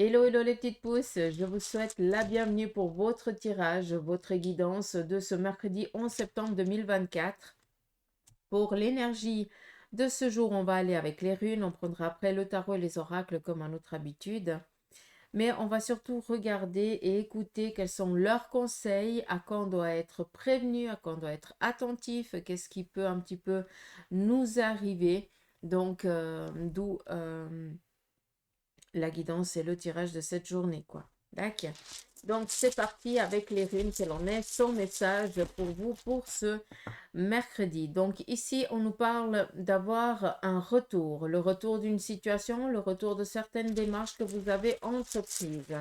Hello, hello les petites pousses, je vous souhaite la bienvenue pour votre tirage, votre guidance de ce mercredi 11 septembre 2024. Pour l'énergie de ce jour, on va aller avec les runes, on prendra après le tarot et les oracles comme à notre habitude. Mais on va surtout regarder et écouter quels sont leurs conseils, à quoi on doit être prévenu, à quoi on doit être attentif, qu'est-ce qui peut un petit peu nous arriver. Donc, d'où la guidance et le tirage de cette journée, quoi. D'accord. Donc, c'est parti avec les runes. Quel en est son message pour vous pour ce mercredi. Donc, ici, on nous parle d'avoir un retour. Le retour d'une situation, le retour de certaines démarches que vous avez entreprises.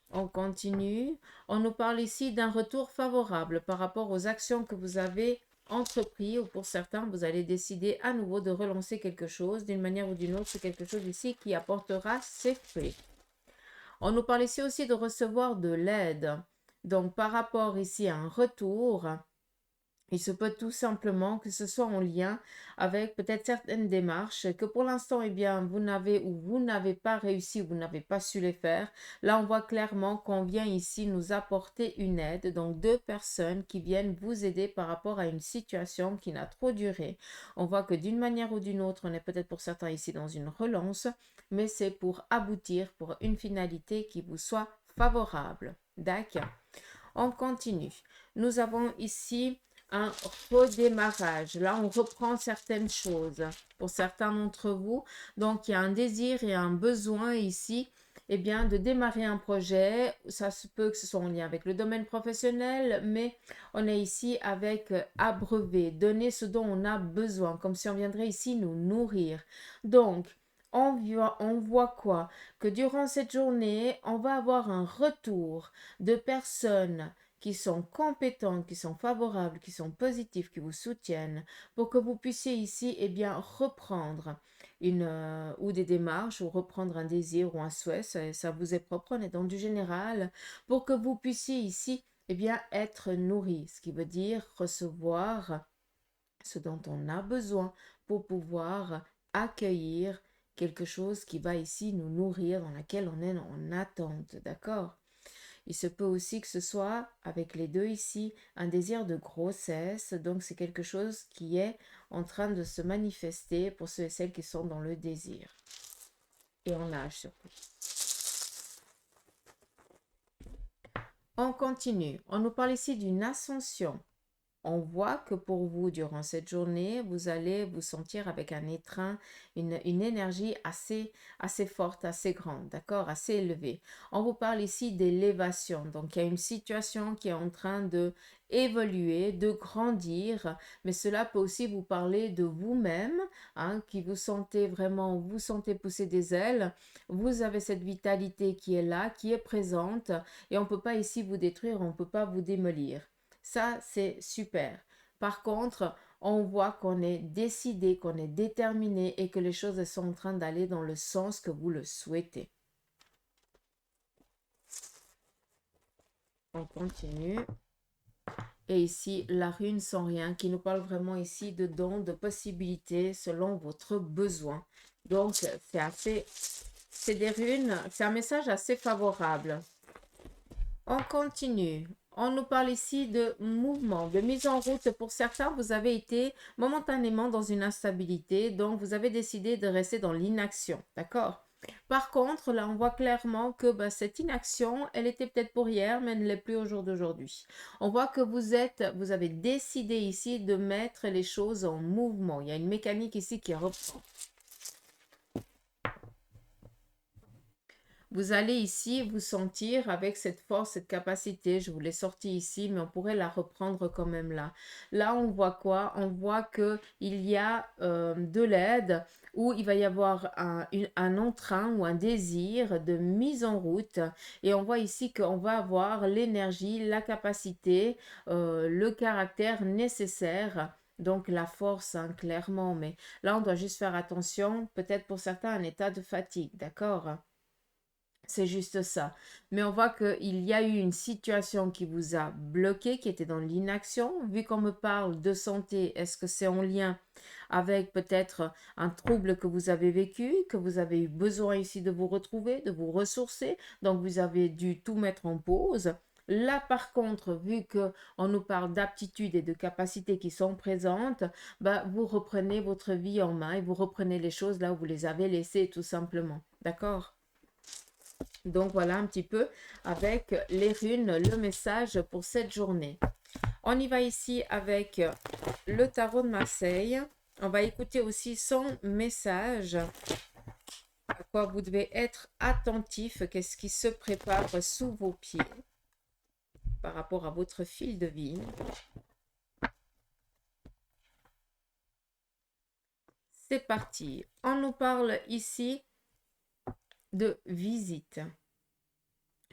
On continue. On nous parle ici d'un retour favorable par rapport aux actions que vous avez entrepris ou pour certains, vous allez décider à nouveau de relancer quelque chose d'une manière ou d'une autre. C'est quelque chose ici qui apportera ses fruits. On nous parle ici aussi de recevoir de l'aide. Donc, par rapport ici à un retour, il se peut tout simplement que ce soit en lien avec peut-être certaines démarches que pour l'instant, eh bien, vous n'avez pas réussi, vous n'avez pas su les faire. Là, on voit clairement qu'on vient ici nous apporter une aide. Donc, deux personnes qui viennent vous aider par rapport à une situation qui n'a trop duré. On voit que d'une manière ou d'une autre, on est peut-être pour certains ici dans une relance, mais c'est pour aboutir pour une finalité qui vous soit favorable. D'accord. On continue. Nous avons ici un redémarrage. Là, on reprend certaines choses pour certains d'entre vous. Donc, il y a un désir et un besoin ici, eh bien, de démarrer un projet. Ça se peut que ce soit en lien avec le domaine professionnel, mais on est ici avec abreuver, donner ce dont on a besoin, comme si on viendrait ici nous nourrir. Donc, on voit quoi? Que durant cette journée, on va avoir un retour de personnes qui sont compétentes, qui sont favorables, qui sont positifs, qui vous soutiennent, pour que vous puissiez ici, eh bien, reprendre ou des démarches, ou reprendre un désir ou un souhait, ça vous est propre, on est dans du général, pour que vous puissiez ici, eh bien, être nourri, ce qui veut dire recevoir ce dont on a besoin pour pouvoir accueillir quelque chose qui va ici nous nourrir, dans laquelle on est en attente, d'accord? Il se peut aussi que ce soit, avec les deux ici, un désir de grossesse. Donc, c'est quelque chose qui est en train de se manifester pour ceux et celles qui sont dans le désir. Et en âge surtout. On continue. On nous parle ici d'une ascension. On voit que pour vous, durant cette journée, vous allez vous sentir avec un étrein, une énergie assez forte, assez grande, d'accord, assez élevée. On vous parle ici d'élévation. Donc, il y a une situation qui est en train de évoluer, de grandir, mais cela peut aussi vous parler de vous-même, hein, qui vous sentez vraiment, vous sentez pousser des ailes. Vous avez cette vitalité qui est là, qui est présente, et on ne peut pas ici vous détruire, on ne peut pas vous démolir. Ça, c'est super. Par contre, on voit qu'on est décidé, qu'on est déterminé et que les choses sont en train d'aller dans le sens que vous le souhaitez. On continue. Et ici, la rune sans rien qui nous parle vraiment ici de dons, de possibilités selon votre besoin. Donc, c'est des runes, c'est un message assez favorable. On continue. On nous parle ici de mouvement, de mise en route. Pour certains, vous avez été momentanément dans une instabilité, donc vous avez décidé de rester dans l'inaction, d'accord? Par contre, là, on voit clairement que cette inaction, elle était peut-être pour hier, mais elle ne l'est plus au jour d'aujourd'hui. On voit que vous avez décidé ici de mettre les choses en mouvement. Il y a une mécanique ici qui reprend. Vous allez ici vous sentir avec cette force, cette capacité. Je vous l'ai sorti ici, mais on pourrait la reprendre quand même là. Là, on voit quoi? On voit qu'il y a de l'aide, où il va y avoir un entrain ou un désir de mise en route. Et on voit ici qu'on va avoir l'énergie, la capacité, le caractère nécessaire. Donc la force, hein, clairement. Mais là, on doit juste faire attention. Peut-être pour certains, un état de fatigue, d'accord? C'est juste ça. Mais on voit qu'il y a eu une situation qui vous a bloqué, qui était dans l'inaction. Vu qu'on me parle de santé, est-ce que c'est en lien avec peut-être un trouble que vous avez vécu, que vous avez eu besoin ici de vous retrouver, de vous ressourcer, donc vous avez dû tout mettre en pause. Là, par contre, vu que on nous parle d'aptitudes et de capacités qui sont présentes, bah, vous reprenez votre vie en main et vous reprenez les choses là où vous les avez laissées, tout simplement. D'accord? Donc voilà un petit peu avec les runes, le message pour cette journée. On y va ici avec le tarot de Marseille. On va écouter aussi son message. À quoi vous devez être attentif. Qu'est-ce qui se prépare sous vos pieds par rapport à votre fil de vie. C'est parti. On nous parle ici de visite.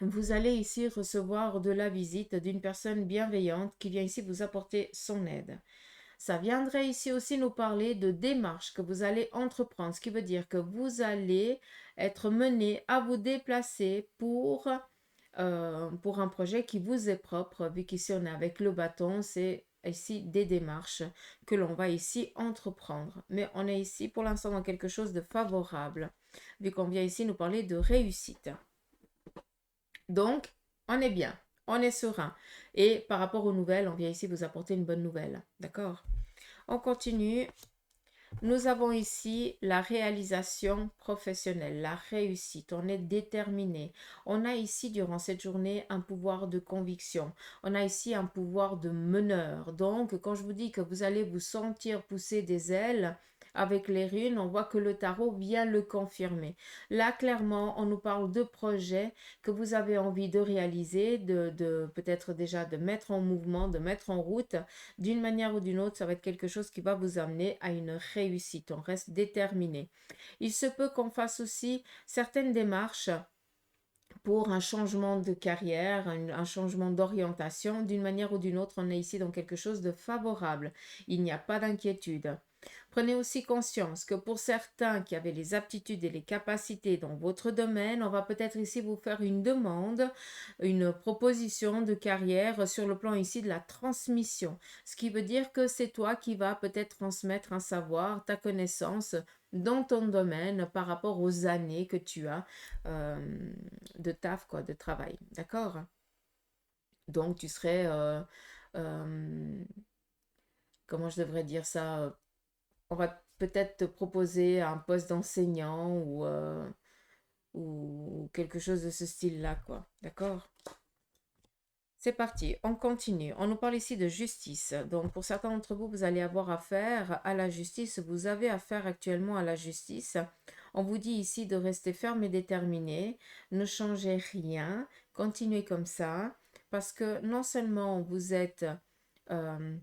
Vous allez ici recevoir de la visite d'une personne bienveillante qui vient ici vous apporter son aide. Ça viendrait ici aussi nous parler de démarches que vous allez entreprendre, ce qui veut dire que vous allez être mené à vous déplacer pour un projet qui vous est propre, vu qu'ici on est avec le bâton, c'est ici des démarches que l'on va ici entreprendre. Mais on est ici pour l'instant dans quelque chose de favorable, vu qu'on vient ici nous parler de réussite. Donc, on est bien, on est serein. Et par rapport aux nouvelles, on vient ici vous apporter une bonne nouvelle. D'accord? On continue. Nous avons ici la réalisation professionnelle, la réussite. On est déterminé. On a ici, durant cette journée, un pouvoir de conviction. On a ici un pouvoir de meneur. Donc, quand je vous dis que vous allez vous sentir pousser des ailes, avec les runes, on voit que le tarot vient le confirmer. Là, clairement, on nous parle de projets que vous avez envie de réaliser, de peut-être déjà de mettre en mouvement, de mettre en route. D'une manière ou d'une autre, ça va être quelque chose qui va vous amener à une réussite. On reste déterminé. Il se peut qu'on fasse aussi certaines démarches pour un changement de carrière, un changement d'orientation. D'une manière ou d'une autre, on est ici dans quelque chose de favorable. Il n'y a pas d'inquiétude. Prenez aussi conscience que pour certains qui avaient les aptitudes et les capacités dans votre domaine, on va peut-être ici vous faire une demande, une proposition de carrière sur le plan ici de la transmission. Ce qui veut dire que c'est toi qui vas peut-être transmettre un savoir, ta connaissance dans ton domaine par rapport aux années que tu as de taf, quoi, de travail. D'accord? Donc tu serais, euh, comment je devrais dire ça? On va peut-être te proposer un poste d'enseignant ou quelque chose de ce style-là, quoi. D'accord? C'est parti, on continue. On nous parle ici de justice. Donc, pour certains d'entre vous, vous allez avoir affaire à la justice. Vous avez affaire actuellement à la justice. On vous dit ici de rester ferme et déterminé. Ne changez rien. Continuez comme ça. Parce que non seulement euh,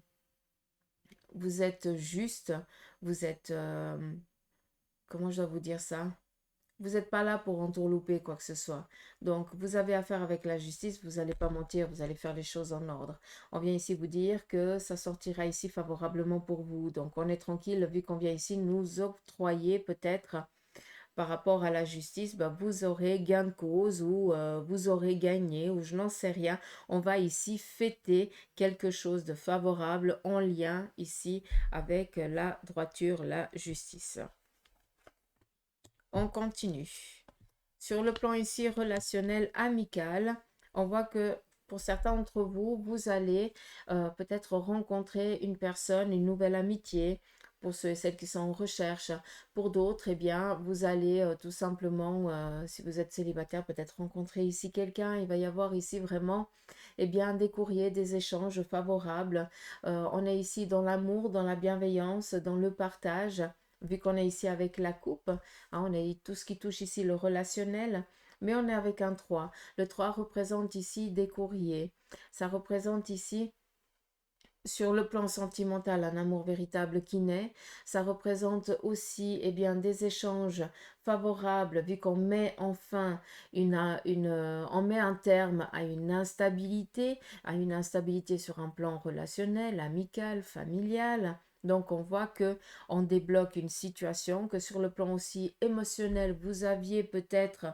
vous êtes juste, vous êtes, comment je dois vous dire ça? Vous n'êtes pas là pour entourlouper quoi que ce soit. Donc, vous avez affaire avec la justice, vous n'allez pas mentir, vous allez faire les choses en ordre. On vient ici vous dire que ça sortira ici favorablement pour vous. Donc, on est tranquille, vu qu'on vient ici nous octroyer peut-être par rapport à la justice, bah, vous aurez gain de cause ou vous aurez gagné ou je n'en sais rien. On va ici fêter quelque chose de favorable en lien ici avec la droiture, la justice. On continue. Sur le plan ici relationnel, amical, on voit que pour certains d'entre vous, vous allez peut-être rencontrer une personne, une nouvelle amitié. Pour ceux et celles qui sont en recherche. Pour d'autres, eh bien, vous allez tout simplement, si vous êtes célibataire, peut-être rencontrer ici quelqu'un. Il va y avoir ici vraiment, eh bien, des courriers, des échanges favorables. On est ici dans l'amour, dans la bienveillance, dans le partage. Vu qu'on est ici avec la coupe, hein, on est tout ce qui touche ici le relationnel, mais on est avec un 3. Le 3 représente ici des courriers. Ça représente ici, sur le plan sentimental, un amour véritable qui naît. Ça représente aussi eh bien, des échanges favorables, vu qu'on met enfin on met un terme à une instabilité sur un plan relationnel, amical, familial. Donc on voit que on débloque une situation, que sur le plan aussi émotionnel, vous aviez peut-être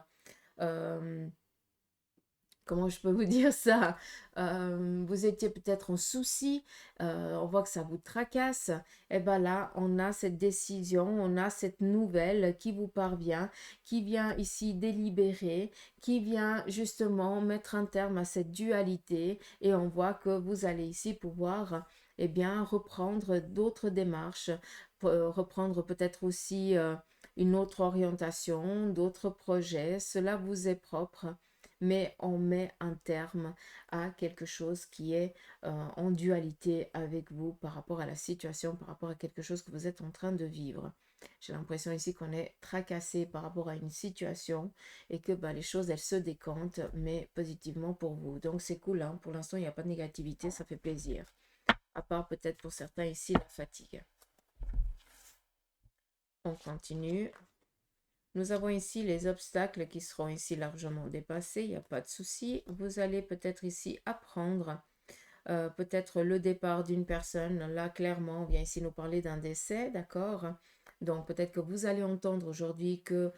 comment je peux vous dire ça? Vous étiez peut-être en souci, on voit que ça vous tracasse. Et bien là, on a cette décision, on a cette nouvelle qui vous parvient, qui vient ici délibérer, qui vient justement mettre un terme à cette dualité. Et on voit que vous allez ici pouvoir, eh bien, reprendre d'autres démarches, reprendre peut-être aussi une autre orientation, d'autres projets. Cela vous est propre, mais on met un terme à quelque chose qui est en dualité avec vous par rapport à la situation, par rapport à quelque chose que vous êtes en train de vivre. J'ai l'impression ici qu'on est tracassé par rapport à une situation et que bah, les choses, elles se décantent, mais positivement pour vous. Donc c'est cool, hein. Pour l'instant, il n'y a pas de négativité, ça fait plaisir. À part peut-être pour certains ici, la fatigue. On continue. Nous avons ici les obstacles qui seront ici largement dépassés, il n'y a pas de souci. Vous allez peut-être ici apprendre peut-être le départ d'une personne. Là, clairement, on vient ici nous parler d'un décès, d'accord? Donc, peut-être que vous allez entendre aujourd'hui que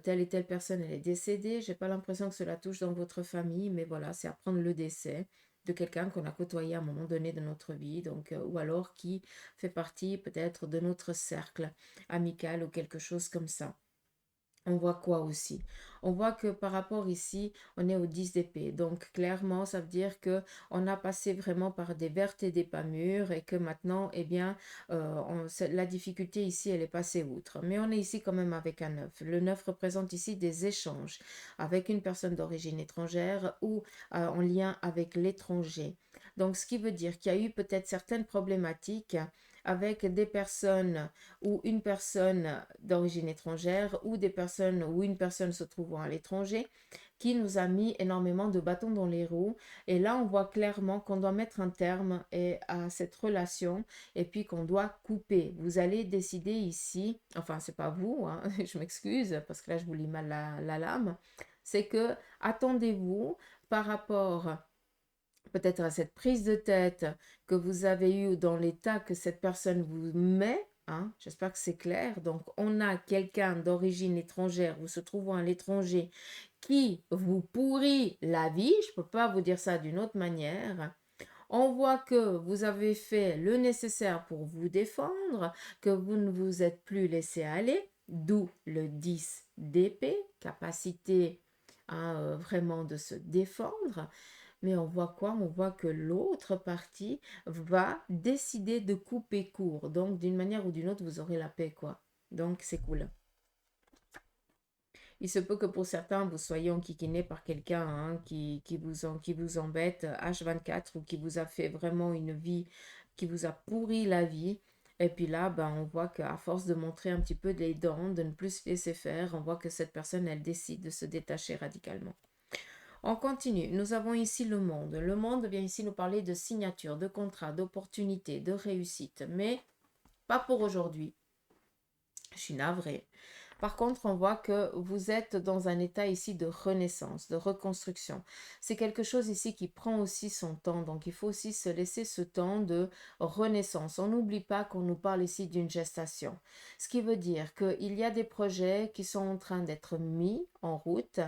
telle et telle personne, elle est décédée. Je n'ai pas l'impression que cela touche dans votre famille, mais voilà, c'est apprendre le décès de quelqu'un qu'on a côtoyé à un moment donné de notre vie, donc, ou alors qui fait partie peut-être de notre cercle amical ou quelque chose comme ça. On voit quoi aussi? On voit que par rapport ici, on est au 10 d'épée. Donc clairement, ça veut dire que on a passé vraiment par des vertes et des pas mûres et que maintenant, eh bien, la difficulté ici, elle est passée outre. Mais on est ici quand même avec un 9. Le 9 représente ici des échanges avec une personne d'origine étrangère ou en lien avec l'étranger. Donc ce qui veut dire qu'il y a eu peut-être certaines problématiques avec des personnes ou une personne d'origine étrangère ou des personnes ou une personne se trouvant à l'étranger qui nous a mis énormément de bâtons dans les roues. Et là, on voit clairement qu'on doit mettre un terme à cette relation et puis qu'on doit couper. Vous allez décider ici, enfin, c'est pas vous, hein, je m'excuse parce que là, je vous lis mal la lame, c'est que attendez-vous par rapport peut-être à cette prise de tête que vous avez eue dans l'état que cette personne vous met, hein, j'espère que c'est clair. Donc, on a quelqu'un d'origine étrangère ou se trouvant à l'étranger qui vous pourrit la vie, je ne peux pas vous dire ça d'une autre manière. On voit que vous avez fait le nécessaire pour vous défendre, que vous ne vous êtes plus laissé aller, d'où le 10 d'épée, capacité hein, vraiment de se défendre. Mais on voit quoi? On voit que l'autre partie va décider de couper court. Donc, d'une manière ou d'une autre, vous aurez la paix, quoi. Donc, c'est cool. Il se peut que pour certains, vous soyez enquiquiné par quelqu'un hein, qui vous embête H24 ou qui vous a fait vraiment une vie, qui vous a pourri la vie. Et puis là, ben, on voit qu'à force de montrer un petit peu les dents, de ne plus se laisser faire, on voit que cette personne, elle décide de se détacher radicalement. On continue. Nous avons ici le monde. Le monde vient ici nous parler de signature, de contrat, d'opportunité, de réussite. Mais pas pour aujourd'hui. Je suis navrée. Par contre, on voit que vous êtes dans un état ici de renaissance, de reconstruction. C'est quelque chose ici qui prend aussi son temps. Donc, il faut aussi se laisser ce temps de renaissance. On n'oublie pas qu'on nous parle ici d'une gestation. Ce qui veut dire qu'il y a des projets qui sont en train d'être mis en route,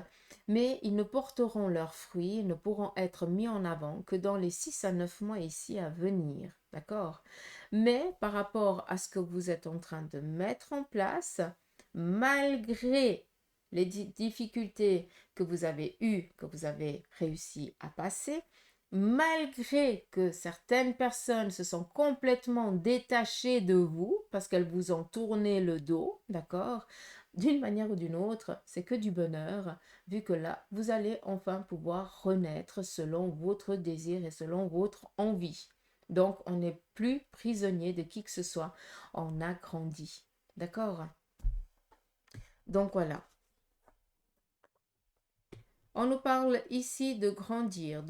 mais ils ne porteront leurs fruits, ne pourront être mis en avant que dans les 6 à 9 mois ici à venir. D'accord? Mais par rapport à ce que vous êtes en train de mettre en place, malgré les difficultés que vous avez eues, que vous avez réussi à passer, malgré que certaines personnes se sont complètement détachées de vous parce qu'elles vous ont tourné le dos, d'accord? D'une manière ou d'une autre, c'est que du bonheur, vu que là, vous allez enfin pouvoir renaître selon votre désir et selon votre envie. Donc, on n'est plus prisonnier de qui que ce soit, on a grandi. D'accord? Donc voilà. On nous parle ici de grandir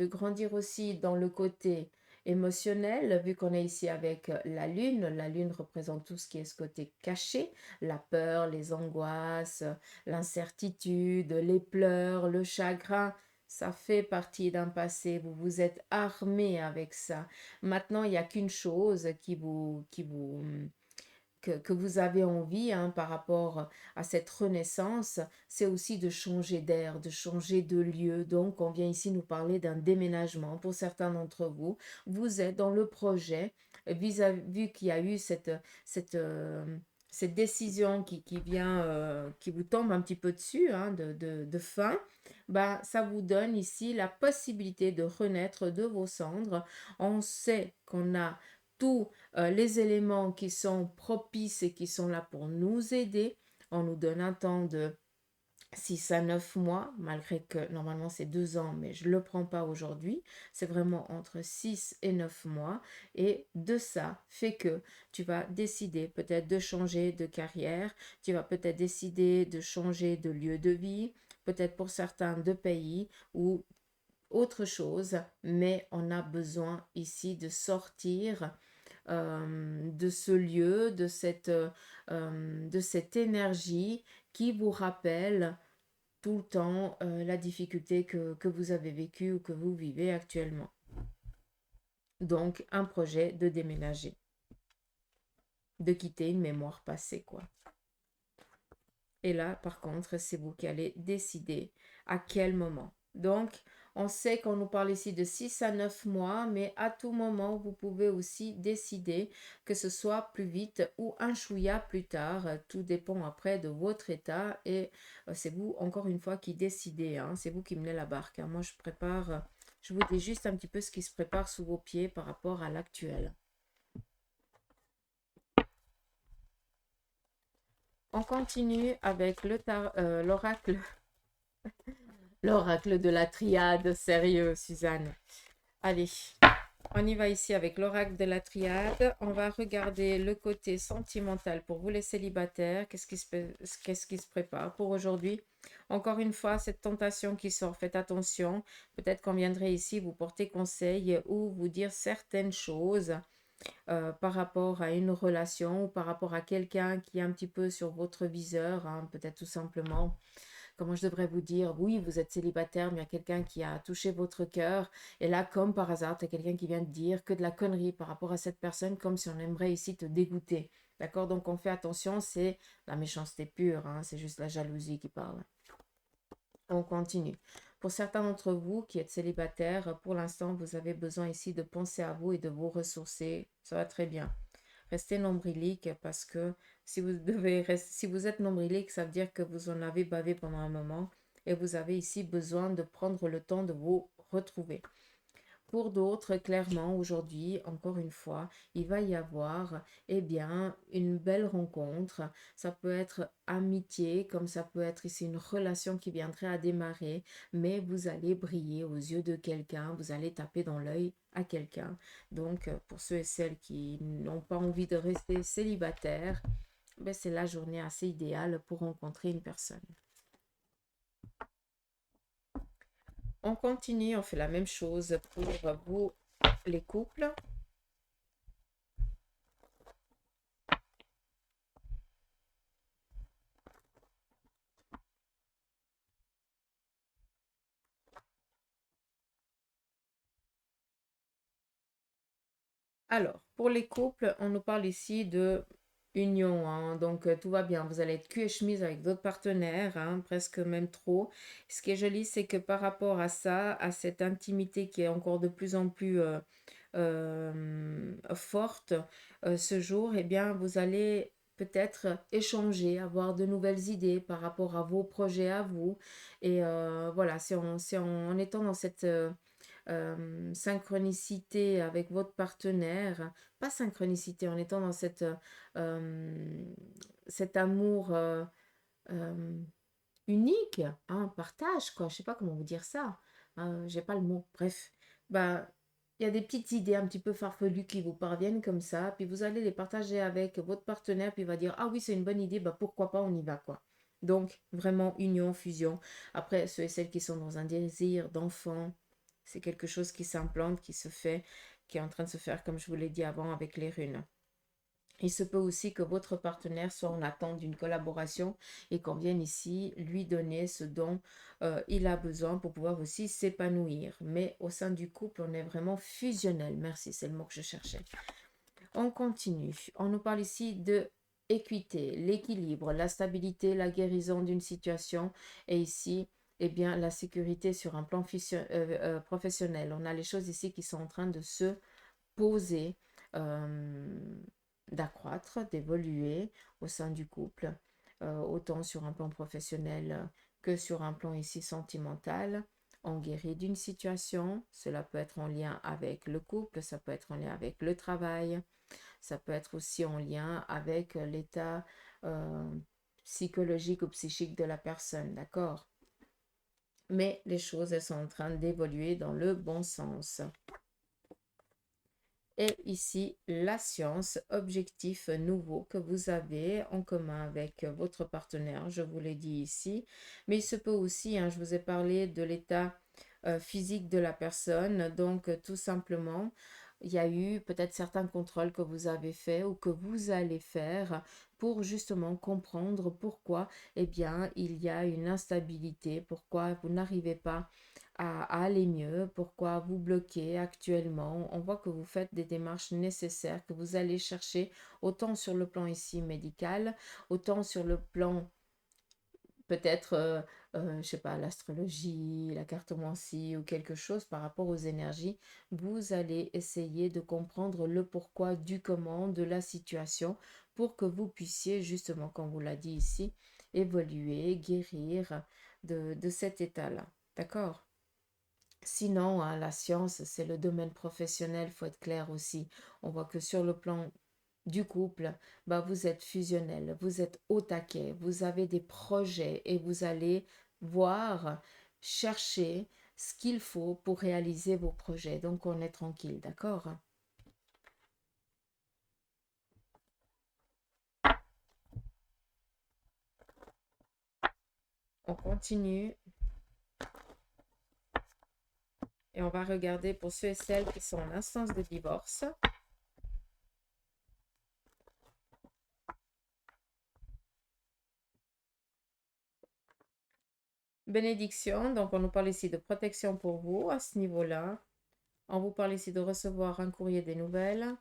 aussi dans le côté émotionnel, vu qu'on est ici avec la lune. La lune représente tout ce qui est ce côté caché, la peur, les angoisses, l'incertitude, les pleurs, le chagrin. Ça fait partie d'un passé, vous vous êtes armé avec ça. Maintenant, il n'y a qu'une chose que vous avez envie par rapport à cette renaissance, c'est aussi de changer d'air, de changer de lieu. Donc, on vient ici nous parler d'un déménagement. Pour certains d'entre vous, vous êtes dans le projet, vu qu'il y a eu cette décision qui vient, qui vous tombe un petit peu dessus, de fin, bah, ça vous donne ici la possibilité de renaître de vos cendres. On sait qu'on a tous les éléments qui sont propices et qui sont là pour nous aider. On nous donne un temps de 6 à 9 mois, malgré que normalement c'est 2 ans, mais je ne le prends pas aujourd'hui. C'est vraiment entre 6 et 9 mois. Et de ça fait que tu vas décider peut-être de changer de carrière, tu vas peut-être décider de changer de lieu de vie, peut-être pour certains de pays ou autre chose, mais on a besoin ici de sortir de ce lieu, de cette énergie qui vous rappelle tout le temps la difficulté que vous avez vécue ou que vous vivez actuellement. Donc, un projet de déménager, de quitter une mémoire passée, quoi. Et là, par contre, c'est vous qui allez décider à quel moment. Donc, on sait qu'on nous parle ici de 6 à 9 mois, mais à tout moment, vous pouvez aussi décider que ce soit plus vite ou un chouïa plus tard. Tout dépend après de votre état et c'est vous, encore une fois, qui décidez. C'est vous qui menez la barque. Moi, je prépare, je vous dis juste un petit peu ce qui se prépare sous vos pieds par rapport à l'actuel. On continue avec l'oracle. L'oracle de la triade, sérieux, Suzanne. Allez, on y va ici avec l'oracle de la triade. On va regarder le côté sentimental pour vous les célibataires. Qu'est-ce qui se prépare pour aujourd'hui? Encore une fois, cette tentation qui sort, faites attention. Peut-être qu'on viendrait ici vous porter conseil ou vous dire certaines choses par rapport à une relation ou par rapport à quelqu'un qui est un petit peu sur votre viseur, peut-être tout simplement. Comment je devrais vous dire, oui, vous êtes célibataire, mais il y a quelqu'un qui a touché votre cœur. Et là, comme par hasard, tu as quelqu'un qui vient te dire que de la connerie par rapport à cette personne, comme si on aimerait ici te dégoûter. D'accord? Donc, on fait attention, c'est la méchanceté pure, c'est juste la jalousie qui parle. On continue. Pour certains d'entre vous qui êtes célibataires, pour l'instant, vous avez besoin ici de penser à vous et de vous ressourcer. Ça va très bien. Restez nombrilique parce que si vous êtes nombrilique, ça veut dire que vous en avez bavé pendant un moment et vous avez ici besoin de prendre le temps de vous retrouver. Pour d'autres, clairement, aujourd'hui, encore une fois, il va y avoir, une belle rencontre. Ça peut être amitié, comme ça peut être ici une relation qui viendrait à démarrer, mais vous allez briller aux yeux de quelqu'un, vous allez taper dans l'œil à quelqu'un. Donc, pour ceux et celles qui n'ont pas envie de rester célibataires, c'est la journée assez idéale pour rencontrer une personne. On continue, on fait la même chose pour vous, les couples. Alors, pour les couples, on nous parle ici de union, donc tout va bien. Vous allez être cul et chemise avec votre partenaire, presque même trop. Ce qui est joli, c'est que par rapport à ça, à cette intimité qui est encore de plus en plus forte ce jour, vous allez peut-être échanger, avoir de nouvelles idées par rapport à vos projets à vous. Et voilà, c'est en étant dans cette synchronicité avec votre partenaire, pas synchronicité, en étant dans cet amour euh, unique, partage, quoi. Je sais pas comment vous dire ça. J'ai pas le mot. Bref, bah, il y a des petites idées un petit peu farfelues qui vous parviennent comme ça, puis vous allez les partager avec votre partenaire, puis il va dire, ah oui, c'est une bonne idée, bah pourquoi pas, on y va, quoi. Donc, vraiment, union, fusion. Après, ceux et celles qui sont dans un désir d'enfant, c'est quelque chose qui s'implante, qui se fait, qui est en train de se faire, comme je vous l'ai dit avant, avec les runes. Il se peut aussi que votre partenaire soit en attente d'une collaboration et qu'on vienne ici lui donner ce dont il a besoin pour pouvoir aussi s'épanouir. Mais au sein du couple, on est vraiment fusionnel. Merci, c'est le mot que je cherchais. On continue. On nous parle ici de équité, l'équilibre, la stabilité, la guérison d'une situation. Et ici, eh bien, la sécurité sur un plan professionnel. On a les choses ici qui sont en train de se poser, euh, d'accroître, d'évoluer au sein du couple, autant sur un plan professionnel que sur un plan ici sentimental. On guérit d'une situation, cela peut être en lien avec le couple, ça peut être en lien avec le travail, ça peut être aussi en lien avec l'état psychologique ou psychique de la personne, d'accord? Mais les choses, elles sont en train d'évoluer dans le bon sens. Et ici, la science, objectif nouveau que vous avez en commun avec votre partenaire, je vous l'ai dit ici. Mais il se peut aussi, je vous ai parlé de l'état physique de la personne. Donc, tout simplement, il y a eu peut-être certains contrôles que vous avez faits ou que vous allez faire pour justement comprendre pourquoi, eh bien, il y a une instabilité, pourquoi vous n'arrivez pas à aller mieux, pourquoi vous bloquez actuellement. On voit que vous faites des démarches nécessaires, que vous allez chercher autant sur le plan ici médical, autant sur le plan peut-être, je sais pas, l'astrologie, la cartomancie ou quelque chose par rapport aux énergies. Vous allez essayer de comprendre le pourquoi du comment de la situation pour que vous puissiez justement, comme vous l'a dit ici, évoluer, guérir de cet état-là. D'accord? Sinon, la science, c'est le domaine professionnel, faut être clair aussi. On voit que sur le plan du couple, bah, vous êtes fusionnel, vous êtes au taquet, vous avez des projets et vous allez voir, chercher ce qu'il faut pour réaliser vos projets. Donc, on est tranquille, d'accord? On continue et on va regarder pour ceux et celles qui sont en instance de divorce. Bénédiction, donc on nous parle ici de protection pour vous à ce niveau-là. On vous parle ici de recevoir un courrier des nouvelles,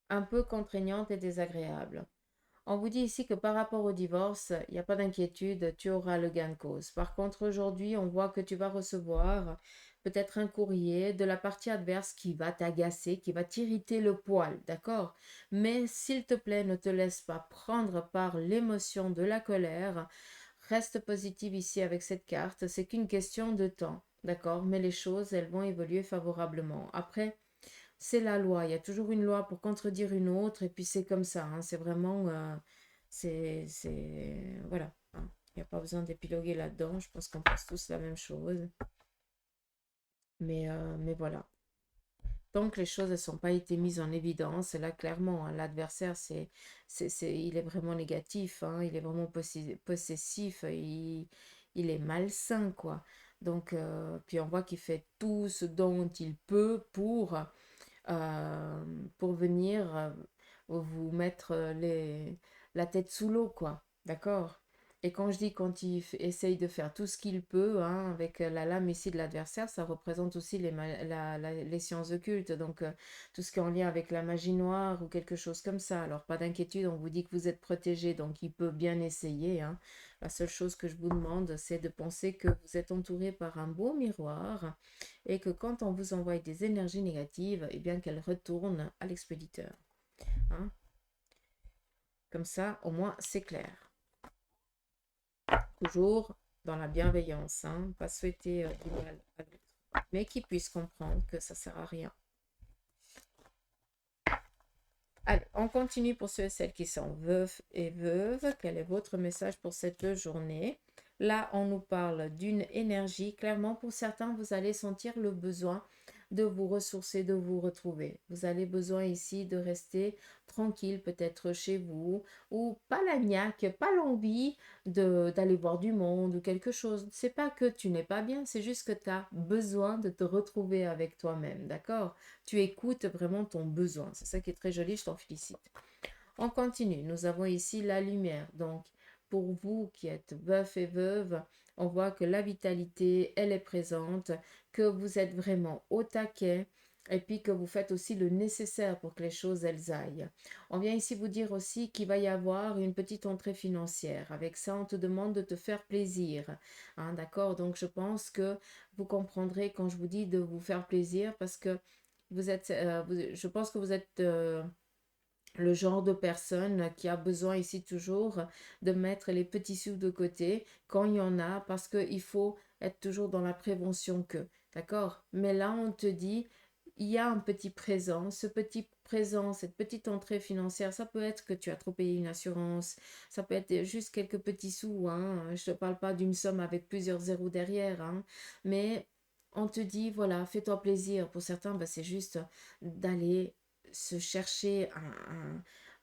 un peu contraignante et désagréable. On vous dit ici que par rapport au divorce, il n'y a pas d'inquiétude, tu auras le gain de cause. Par contre, aujourd'hui, on voit que tu vas recevoir peut-être un courrier de la partie adverse qui va t'agacer, qui va t'irriter le poil, d'accord? Mais s'il te plaît, ne te laisse pas prendre par l'émotion de la colère. Reste positive ici avec cette carte. C'est qu'une question de temps, d'accord? Mais les choses, elles vont évoluer favorablement. Après, c'est la loi. Il y a toujours une loi pour contredire une autre, et puis c'est comme ça. C'est vraiment, voilà. Il n'y a pas besoin d'épiloguer là-dedans. Je pense qu'on pense tous la même chose. Mais voilà. Tant que les choses ne sont pas été mises en évidence, et là, clairement, l'adversaire, il est vraiment négatif. Il est vraiment possessif. Il est malsain, quoi. Donc, puis on voit qu'il fait tout ce dont il peut pour venir vous mettre la tête sous l'eau, quoi. D'accord? Et quand je dis quand il essaye de faire tout ce qu'il peut, avec la lame ici de l'adversaire, ça représente aussi les sciences occultes, donc tout ce qui est en lien avec la magie noire ou quelque chose comme ça. Alors pas d'inquiétude, on vous dit que vous êtes protégé, donc il peut bien essayer. La seule chose que je vous demande, c'est de penser que vous êtes entouré par un beau miroir et que quand on vous envoie des énergies négatives, eh bien qu'elles retournent à l'expéditeur. Hein. Comme ça, au moins, c'est clair. Toujours dans la bienveillance, pas souhaiter du mal à l'autre, mais qu'ils puissent comprendre que ça ne sert à rien. Allez, on continue pour ceux et celles qui sont veufs et veuves. Quel est votre message pour cette journée? Là, on nous parle d'une énergie. Clairement, pour certains, vous allez sentir le besoin de vous ressourcer, de vous retrouver. Vous avez besoin ici de rester tranquille, peut-être chez vous, ou pas la niaque, pas l'envie d'aller voir du monde ou quelque chose. C'est pas que tu n'es pas bien, c'est juste que tu as besoin de te retrouver avec toi-même, d'accord? Tu écoutes vraiment ton besoin. C'est ça qui est très joli, je t'en félicite. On continue. Nous avons ici la lumière. Donc, pour vous qui êtes veuf et veuve, on voit que la vitalité, elle est présente, que vous êtes vraiment au taquet, et puis que vous faites aussi le nécessaire pour que les choses, elles aillent. On vient ici vous dire aussi qu'il va y avoir une petite entrée financière. Avec ça, on te demande de te faire plaisir. Hein, d'accord? Donc, je pense que vous comprendrez quand je vous dis de vous faire plaisir parce que je pense que vous êtes le genre de personne qui a besoin ici toujours de mettre les petits sous de côté quand il y en a parce qu'il faut être toujours dans la prévention que, d'accord? Mais là, on te dit, il y a un petit présent, ce petit présent, cette petite entrée financière, ça peut être que tu as trop payé une assurance, ça peut être juste quelques petits sous, hein. Je ne te parle pas d'une somme avec plusieurs zéros derrière, hein. Mais on te dit, voilà, fais-toi plaisir. Pour certains, bah, c'est juste d'aller se chercher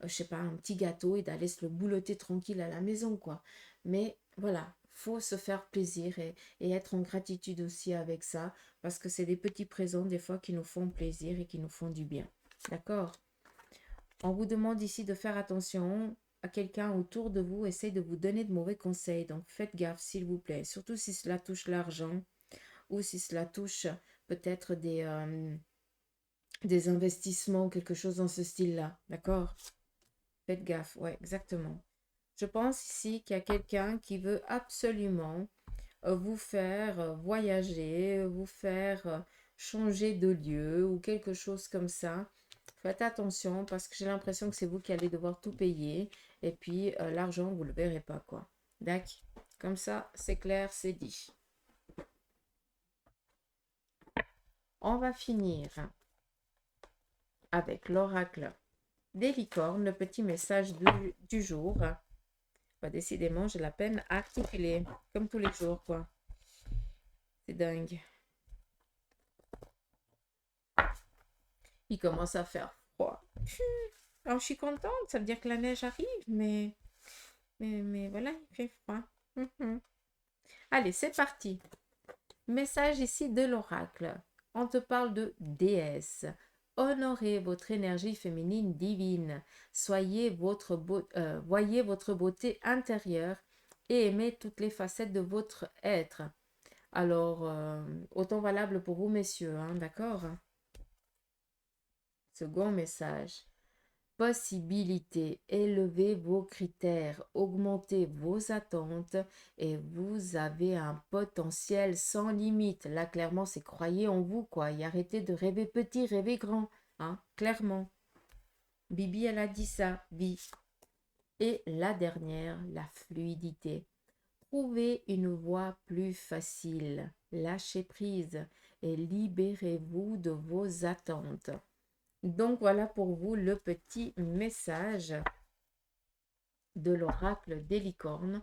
je sais pas, un petit gâteau et d'aller se le boulotter tranquille à la maison, quoi. Mais voilà, faut se faire plaisir et être en gratitude aussi avec ça, parce que c'est des petits présents des fois qui nous font plaisir et qui nous font du bien. D'accord? On vous demande ici de faire attention à quelqu'un autour de vous, essaye de vous donner de mauvais conseils. Donc faites gaffe, s'il vous plaît, surtout si cela touche l'argent ou si cela touche peut-être des investissements, quelque chose dans ce style-là. D'accord? Faites gaffe, ouais, exactement. Je pense ici qu'il y a quelqu'un qui veut absolument vous faire voyager, vous faire changer de lieu ou quelque chose comme ça. Faites attention parce que j'ai l'impression que c'est vous qui allez devoir tout payer et puis l'argent, vous ne le verrez pas, quoi. D'accord? Comme ça, c'est clair, c'est dit. On va finir avec l'oracle des licornes, le petit message du jour. Bah, décidément, j'ai la peine à articuler, comme tous les jours, quoi. C'est dingue. Il commence à faire froid. Alors, je suis contente, ça veut dire que la neige arrive, mais voilà, il fait froid. Allez, c'est parti. Message ici de l'oracle. On te parle de déesse. Honorez votre énergie féminine divine. Voyez votre beauté intérieure et aimez toutes les facettes de votre être. Alors, autant valable pour vous, messieurs, hein, d'accord? Second message. Possibilité, élevez vos critères, augmentez vos attentes et vous avez un potentiel sans limite. Là, clairement, c'est croyez en vous, quoi. Et arrêtez de rêver petit, rêvez grand, hein, clairement. Bibi, elle a dit ça, vie. Et la dernière, la fluidité. Trouvez une voie plus facile, lâchez prise et libérez-vous de vos attentes. Donc voilà pour vous le petit message de l'oracle des licornes.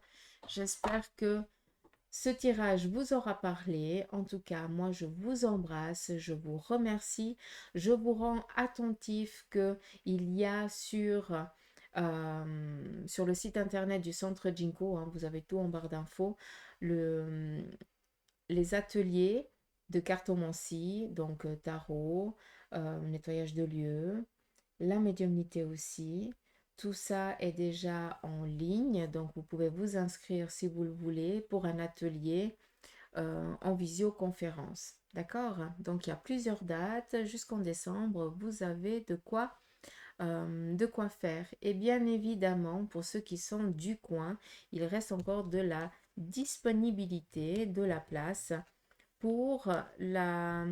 J'espère que ce tirage vous aura parlé. En tout cas, moi, je vous embrasse, je vous remercie. Je vous rends attentif qu'il y a sur le site internet du centre Jinko, hein, vous avez tout en barre d'infos, les ateliers de cartomancie, donc tarot, nettoyage de lieux, la médiumnité aussi. Tout ça est déjà en ligne, donc vous pouvez vous inscrire si vous le voulez pour un atelier en visioconférence. D'accord? Donc il y a plusieurs dates jusqu'en décembre. Vous avez de quoi faire. Et bien évidemment, pour ceux qui sont du coin, il reste encore de la disponibilité, de la place pour la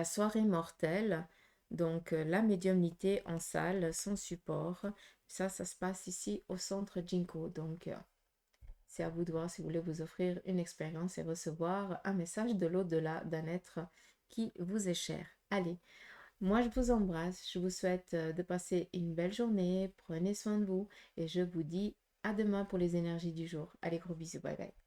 soirée mortelle. Donc la médiumnité en salle, sans support. Ça se passe ici au centre Jinko. Donc c'est à vous de voir si vous voulez vous offrir une expérience et recevoir un message de l'au-delà d'un être qui vous est cher. Allez, moi je vous embrasse, je vous souhaite de passer une belle journée, prenez soin de vous et je vous dis à demain pour les énergies du jour. Allez, gros bisous, bye bye.